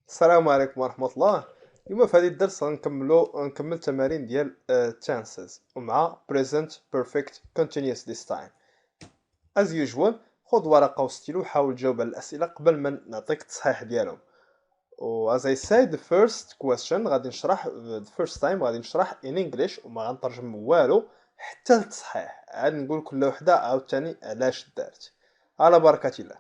السلام عليكم ورحمة الله. اليوم في هذا الدرس غنكمل تمارين ديال tenses ومع present perfect continuous this time. as usual خذ ورقة وستيلو وحاول تجاوب على الأسئلة قبل ما نعطيك التصحيح ديالهم. و as I said the first question غادي نشرح the first time غادي نشرح in English وما غنترجم والو حتى التصحيح، عاد نقول كل وحدة عاوتاني علاش دارت. على بركة الله.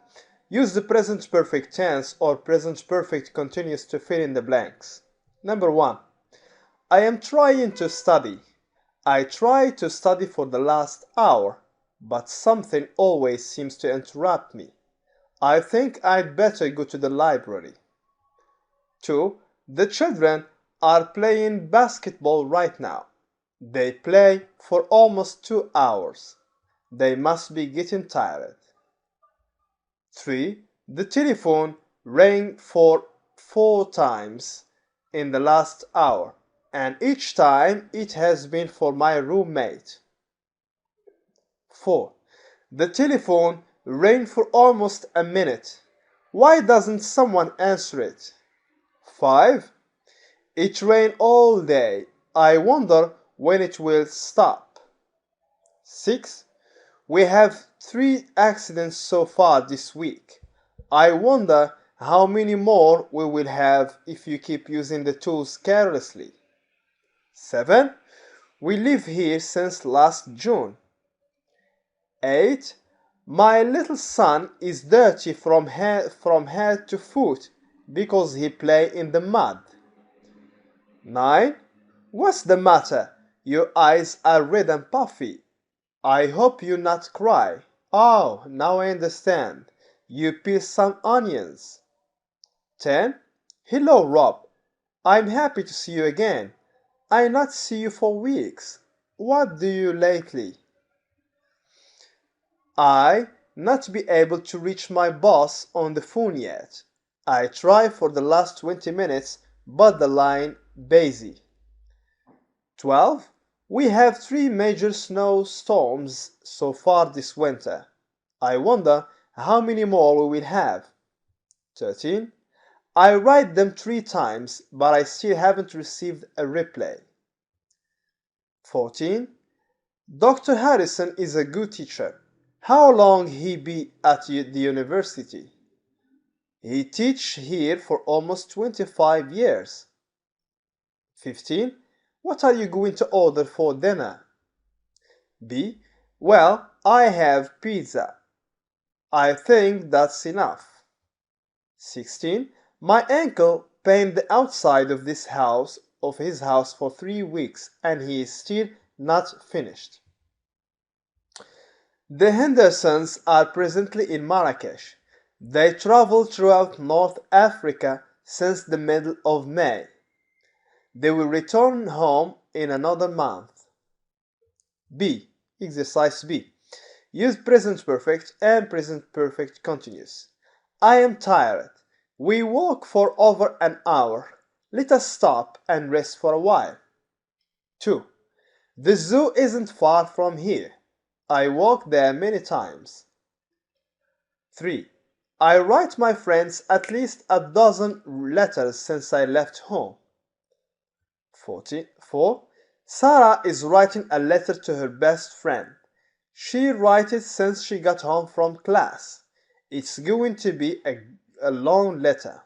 Use the present perfect tense or present perfect continuous to fill in the blanks. Number 1. I am trying to study. I try to study for the last hour, but something always seems to interrupt me. I think I'd better go to the library. 2. The children are playing basketball right now. They play for almost 2 hours. They must be getting tired. 3. The telephone rang for 4 times in the last hour, and each time it has been for my roommate. 4. The telephone rang for almost a minute. Why doesn't someone answer it? 5. It rained all day. I wonder when it will stop. 6. We have 3 accidents so far this week. I wonder how many more we will have if you keep using the tools carelessly. 7. We live here since last June. 8. My little son is dirty from head to foot because he play in the mud. 9. What's the matter? Your eyes are red and puffy. I hope you not cry. Oh, now I understand. You peel some onions. 10. Hello, Rob. I'm happy to see you again. I not see you for weeks. What do you lately? I not be able to reach my boss on the phone yet. I try for the last 20 minutes, but the line busy. 12. We have 3 major snowstorms so far this winter. I wonder how many more we will have. 13. I write them 3 times, but I still haven't received a reply. 14. Dr. Harrison is a good teacher. How long he be at the university? He teach here for almost 25 years. 15. What are you going to order for dinner? B. Well, I have pizza. I think that's enough. 16. My uncle painted the outside of his house for 3 weeks and he is still not finished. The Hendersons are presently in Marrakesh. They travel throughout North Africa since the middle of May. They will return home in another month. B. Exercise B. Use present perfect and present perfect continuous. I am tired. We walk for over an hour. Let us stop and rest for a while. 2. The zoo isn't far from here. I walk there many times. 3. I write my friends at least a dozen letters since I left home. 4. Sarah is writing a letter to her best friend. She writes it since she got home from class. It's going to be a long letter.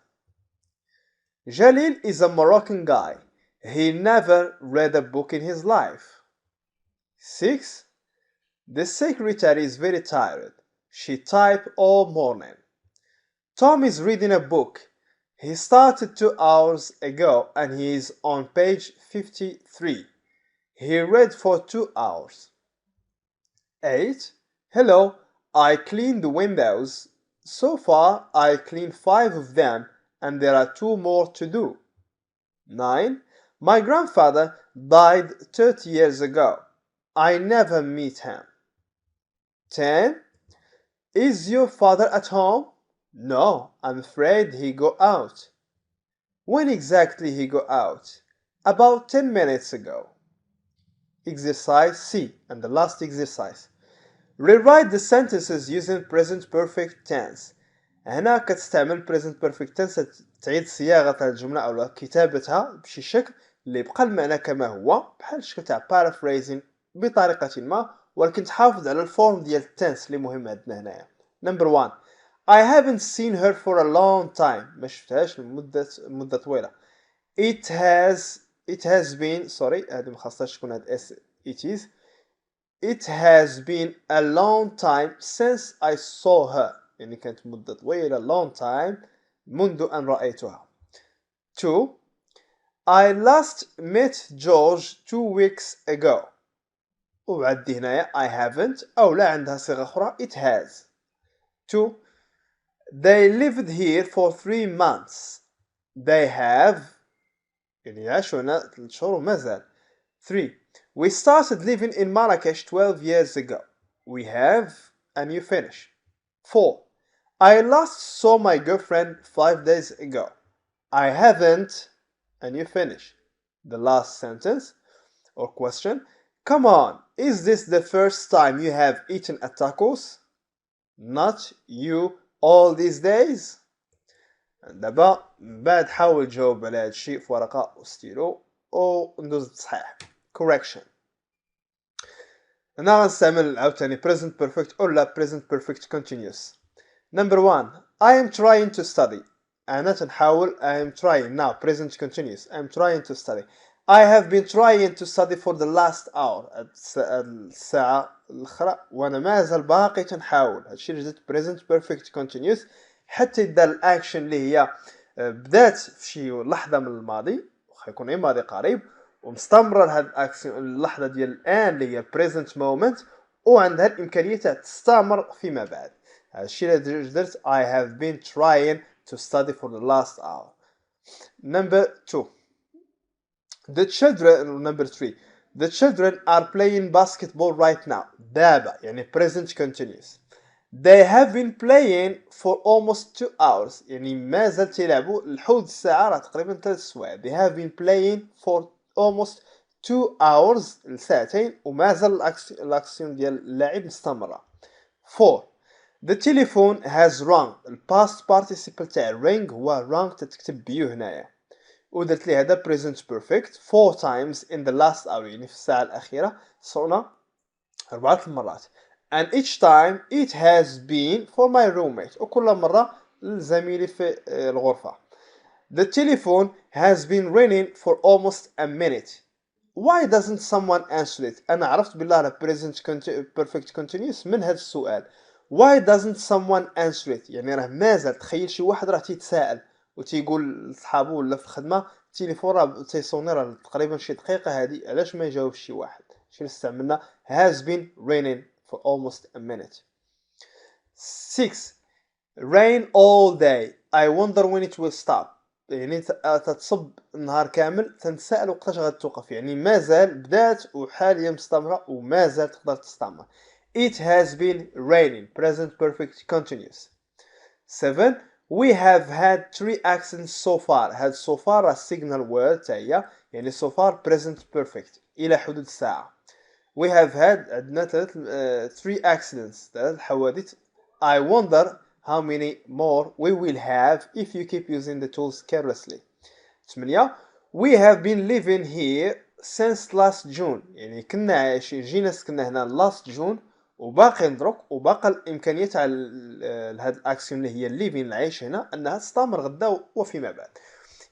Jalil is a Moroccan guy. He never read a book in his life. 6. The secretary is very tired. She typed all morning. Tom is reading a book. He started 2 hours ago and he is on page 53. He read for 2 hours. 8. Hello, I cleaned the windows. So far I cleaned 5 of them and there are 2 more to do. 9. My grandfather died 30 years ago. I never meet him. 10. Is your father at home? No, I'm afraid he go out. When exactly he go out? About 10 minutes ago. Exercise C, and the last exercise. Rewrite the sentences using present perfect tense. هنا كتستعمل present perfect tense تعيد صياغة الجملة أو كتابتها بشي شكل اللي يبقى المعنى كما هو بحال الشكل تاع paraphrasing بطريقة ما، ولكن تحافظ على الفورم ديال التنس اللي مهم عندنا هنايا. Number 1 I haven't seen her for a long time. ما شفتهاش لمدة طويلة. It has been sorry هذه مخصهاش تكون هاد اس it has been a long time since I saw her. يعني كانت مدة طويلة long time منذ أن رأيتها. 2 I last met George 2 weeks ago. وعندي هنايا I haven't أو لا عندها صيغة أخرى it has. 2 They lived here for 3 months. They have يعني عاشوا هنا 3 شهور وما زال. 3 We started living in Marrakesh 12 years ago. We have and you finish. 4 I last saw my girlfriend 5 days ago. I haven't and you finish. The last sentence or question. Come on, is this the first time you have eaten at tacos? Not you all these days. دابا من بعد حاول تجاوب على هذا الشيء في ورقة وستيلو وندوز التصحيح. Correction. هنا غنستعمل عاوتاني present perfect ولا present perfect continuous. Number 1 I am trying to study. أنا تنحاول I am trying now present continuous. I am trying to study. I have been trying to study for the last hour. الساعة الأخرى وأنا مازال باقي تنحاول. هادشي اللي جات present perfect continuous حتى يبدا الأكشن اللي هي بدات في شي لحظة من الماضي واخا يكون غير ماضي قريب ومستمرة لهاد الأكشن اللحظة ديال الآن اللي هي present moment وعندها الإمكانية تاع تستمر فيما بعد. هادشي اللي درت I have been trying to study for the last hour. Number 2 The children number 3 The children are playing basketball right now. دابا يعني present continuous. They have been playing for almost 2 hours. يعني ما زالت يلعبوا لحود الساعة راه تقريبا 3 سوايع. They have been playing for almost 2 hours لساعتين وما زال الأكسيون ديال اللاعب مستمرة. 4 The telephone has rung. الباست participle تاع ring هو rung تتكتب بيو هنايا. ودرت لي هذا present perfect 4 times in the last hour يعني في الساعة الأخيرة صرنا 4 المرات. And each time it has been for my roommate. وكل مرة لزميلي في الغرفة. The telephone has been ringing for almost a minute. Why doesn't someone answer it? أنا عرفت بالله present perfect continuous من هذا السؤال. Why doesn't someone answer it? يعني راه مازال تخيل شي واحد راه تيتساءل وتيقول لصحابو ولا في الخدمة التليفون راه تيصوني راه تقريبا شي دقيقة هادي علاش ما يجاوبش شي واحد. شي استعملنا has been raining for almost a minute. 6 rain all day. I wonder when it will stop. يعني تتصب النهار كامل تنسأل وقتاش غتوقف يعني مازال بدات وحاليا مستمرة ومازال تقدر تستمر. It has been raining present perfect continuous. 7 We have had 3 accidents so far. هاد so far a signal word تاعي يعني so far present perfect إلى حدود الساعة. We have had عندنا 3 accidents 3 حوادث. I wonder how many more we will have if you keep using the tools carelessly. 8 We have been living here since last June. يعني كنا عايشين جينا سكننا هنا last June وباقي ندرك وباقي الإمكانية تاع هاد الأكسيون اللي هي الليفين العيش هنا أنها تستمر غدا وفيما بعد.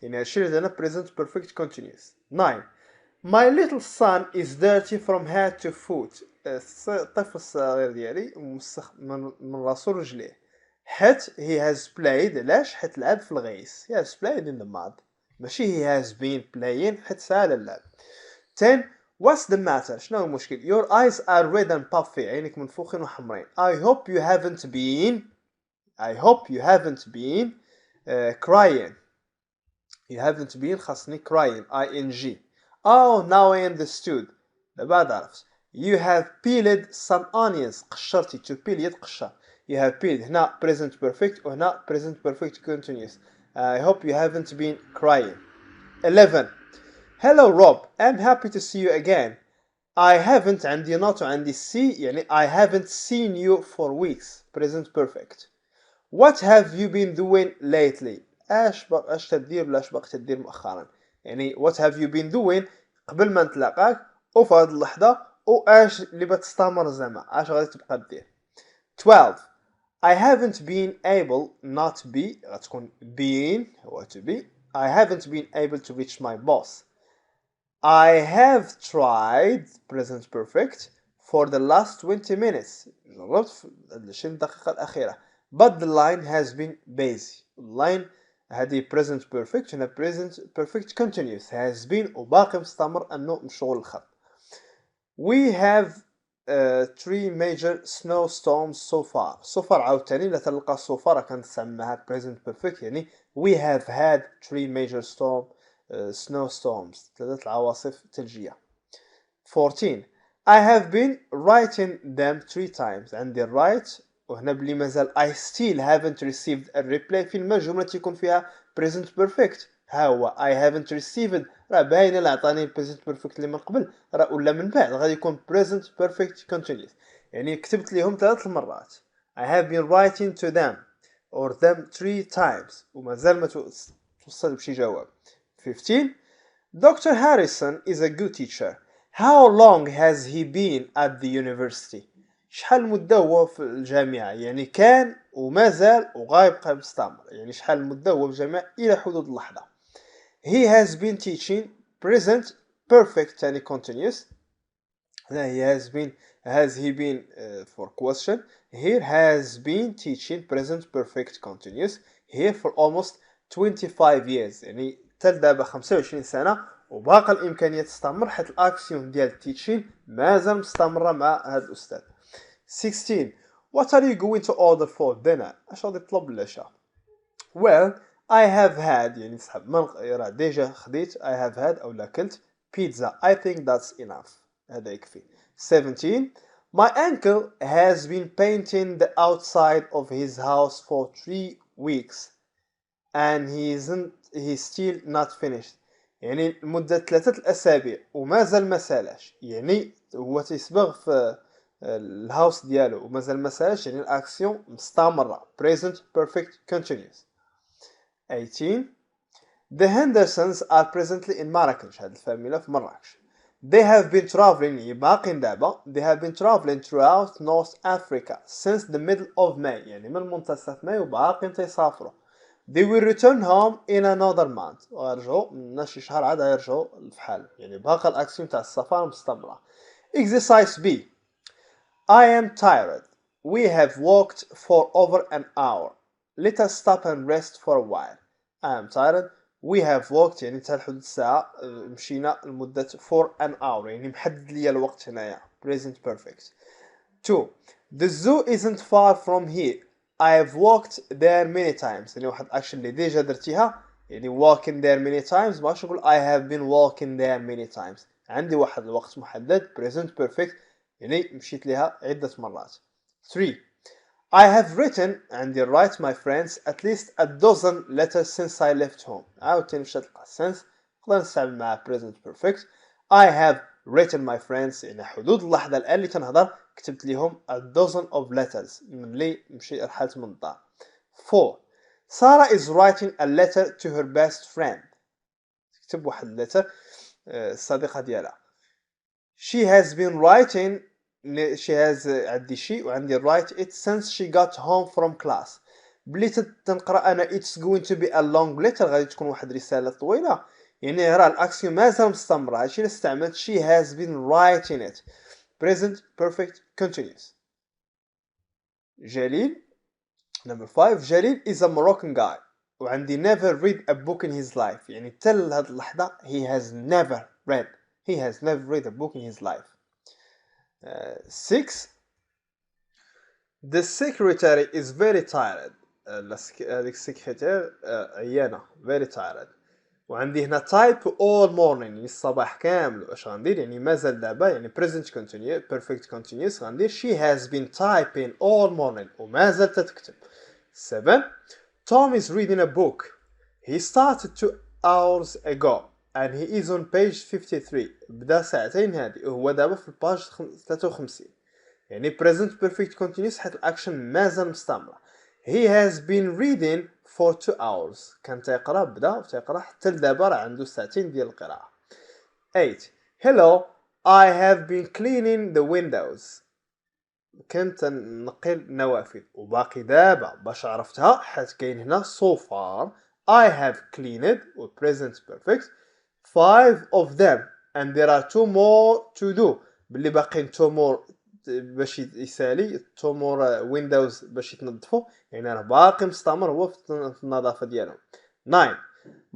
يعني هادشي اللي درنا present perfect continuous. 9 My little son is dirty from head to foot. الطفل الصغير ديالي موسخ من راسو لرجليه. حيت he has played علاش حيت لعب في الغيس. He has played in the mud. ماشي he has been playing حيت سال اللعب. 10 What's the matter? شنو المشكل? Your eyes are red and puffy. عينك منفوخين وحمرين. I hope you haven't been crying. You haven't been خاصني crying. ing. Oh, now I understood. بعد عرفت. You have peeled some onions. قشرتي. To peel يتقشر. You have peeled. هنا present perfect وهنا present perfect continuous. I hope you haven't been crying. 11 Hello Rob, I'm happy to see you again. I haven't عندي not وعندي see يعني I haven't seen you for weeks. Present perfect. What have you been doing lately؟ اش تدير ولا اش باقي تدير مؤخرا؟ يعني what have you been doing قبل ما نتلاقاك وفي هذه اللحظة، واش اللي بتستمر زعما اش غادي تبقى دير. 12 I haven't been able not be غتكون being هو to be. I haven't been able to reach my boss. I have tried present perfect for the last 20 minutes. جربت في 20 دقيقة الأخيرة. But the line has been busy. اللاين هذه present perfect هنا present perfect continuous has been وباقي مستمر أنه مشغول الخط. We have 3 major snowstorms so far. So far عاوتاني لا تلقى so far كنستعملها present perfect يعني we have had 3 major snowstorms 3 العواصف ثلجية. 14 I have been writing them 3 times. عندي write وهنا بلي مازال I still haven't received a reply. فين ما جملة يكون فيها present perfect ها هو I haven't received راه باينه لا عطاني present perfect اللي من قبل راه ولا من بعد غادي يكون present perfect continuous. يعني كتبت لهم 3 مرات I have been writing to them or them 3 times ومازال ما توصل بشي جواب. 15 Dr. Harrison is a good teacher. How long has he been at the university? شحال مدة هو في الجامعة؟ يعني كان ومازال وغايبقى مستمر. يعني شحال مدة هو في الجامعة إلى حدود اللحظة. He has been teaching present perfect and continuous. Has he been for question. Here has been teaching present perfect continuous here for almost 25 years. يعني تل دابا 25 سنة وباقي الإمكانية تستمر حيت الأكسيون ديال teaching مازال مستمرة مع هذا الأستاذ. 16 What are you going to order for dinner؟ اش غادي تطلب للعشاء؟ Well I have had يعني نسحب من راه ديجا خديت I have had أو أكلت pizza. I think that's enough. هذا يكفي. 17 My uncle has been painting the outside of his house for 3 weeks and he's still not finished. يعني مدة 3 أسابيع ومازال ما سالاش. يعني هو تيصبغ في الهاوس ديالو ومازال ما سالاش يعني الأكسيون مستمرة present perfect continuous. 18 The Hendersons are presently in Marrakech. هذه الفاميلة في مراكش. They have been traveling باقين دابا. They have been traveling throughout North Africa since the middle of May. يعني من منتصف ماي وباقين تيسافروا. They will return home in another month. ويرجعوا من شي شهر عاد يرجعوا الفحال. يعني باقي الأكسيون تاع السفر مستمرة. Exercise B. I am tired. We have walked for over an hour. Let us stop and rest for a while. I am tired. We have walked يعني حتى لحدود الساعة مشينا لمدة for an hour يعني محدد لي الوقت هنايا present perfect. 2 The zoo isn't far from here. I have walked there many times. يعني واحد action اللي ديجا درتيها يعني walking there many times باش نقول I have been walking there many times. عندي واحد الوقت محدد present perfect يعني مشيت لها عدة مرات. 3 I have written عندي write my friends at least a dozen letters since I left home. عاوتاني مشات لقى since نقدر نستعمل مع present perfect. I have written my friends يعني حدود اللحظة الآن اللي تنهضر كتبت لهم a dozen of letters ملي مشي رحلت من الدار. 4 Sarah is writing a letter to her best friend. تكتب واحد letter الصديقة ديالها. She has been writing she has عندي شي وعندي write it since she got home from class. بلي تنقرا انا it's going to be a long letter غادي تكون واحد رسالة طويلة يعني راه الاكسيون مازال مستمرة. هادشي اللي استعملت she has been writing it present perfect continuous. جليل number 5 جليل is a Moroccan guy وعندي never read a book in his life يعني تل هاد اللحظة he has never read a book in his life. 6 The secretary is very tired. السكرتير عيانة very tired. وعندي هنا type all morning يعني الصباح كامل. واش غندير يعني مازال دابا يعني present continuous perfect continuous غندير she has been typing all morning ومازال تتكتب. 7 Tom is reading a book. He started 2 hours ago and he is on page 53. بدا ساعتين هادي وهو دابا في الباج 53 يعني present perfect continuous حيت الاكشن مازال مستمرة. He has been reading for 2 hours. كان تيقرا بدا تيقرا حتى لدابا راه عنده ساعتين ديال القراءة. 8. Hello, I have been cleaning the windows. كنت نقي النوافذ وباقي دابا باش عرفتها حيت كاين هنا so far I have cleaned و present perfect 5 of them and there are 2 more to do. باللي باقيين 2 more باش يسالي 2 more windows باش يتنظفوا يعني راه باقي مستمر هو في النظافة ديالهم. 9.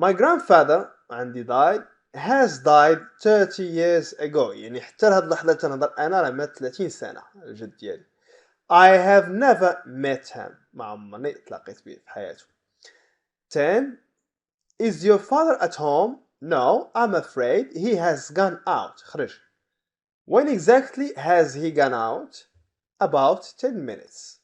My grandfather عندي died has died 30 years ago. يعني حتى لهاد اللحظة تنهضر أنا راه مات 30 سنة الجد ديالي. I have never met him. ما عمرني تلاقيت به في حياته. 10. Is your father at home? No, I'm afraid he has gone out. خرج. When exactly has he gone out? About 10 minutes.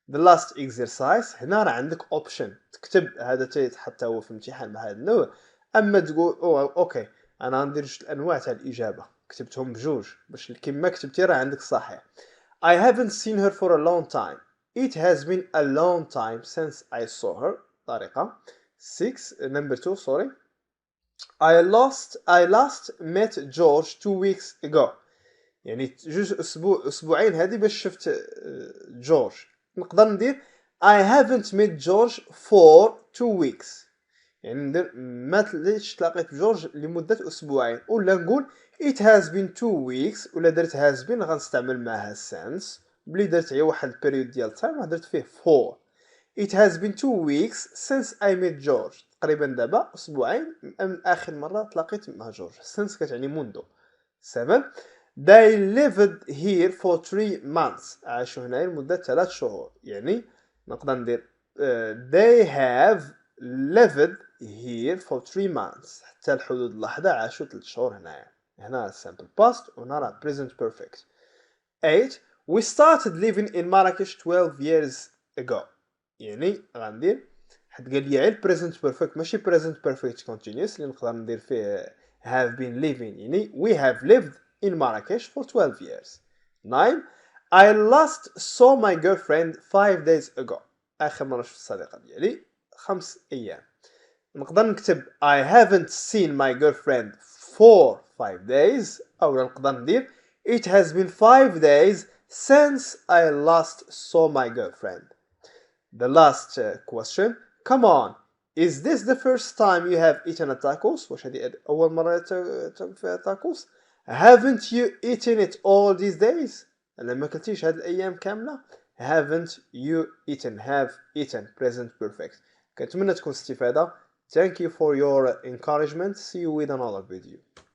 The last exercise هنا راه عندك option تكتب هذا تيتحط هو في امتحان بهذا النوع اما تقول اوكي انا غندير جوج الانواع تاع الاجابه كتبتهم بجوج باش كيما كتبتي راه عندك صحيح. I haven't seen her for a long time. It has been a long time since I saw her. طريقه. 6. Number 2 sorry. I last met George 2 weeks ago. يعني جوج اسبوعين هذه باش شفت جورج. نقدر ندير I haven't met George for 2 weeks. يعني ندير ما تلاقيت بجورج لمدة أسبوعين ولا نقول it has been 2 weeks ولا درت has been غنستعمل معها since بلي درت غير واحد البريود ديال تايم درت فيه for. It has been 2 weeks since I met George. تقريبا دابا أسبوعين من آخر مرة تلاقيت مع جورج. since كتعني منذ. 7. They lived here for 3 months. عاشوا هنا لمدة 3 شهور. يعني نقدر ندير they have lived here for 3 months. حتى الحدود اللحظة عاشوا 3 شهور هنايا. هنا simple past وهنا present perfect. 8. We started living in Marrakesh 12 years ago. يعني غندير حد قال لي على present perfect ماشي present perfect continuous اللي نقدر ندير فيه have been living. يعني we have lived in Marrakesh for 12 years. 9. I last saw my girlfriend 5 days ago. آخر مرة شفت الصديقة ديالي 5 أيام. نقدر نكتب I haven't seen my girlfriend for 5 days أو نقدر ندير It has been 5 days since I last saw my girlfriend. The last question. Come on. Is this the first time you have eaten a tacos? واش هذه أول مرة تاكل فيها tacos? Haven't you eaten it all these days? أنا ما كلتيش هاد الأيام كاملة. Haven't you eaten? Have eaten. Present perfect. كنتمنى تكون استفادة. Thank you for your encouragement. See you with another video.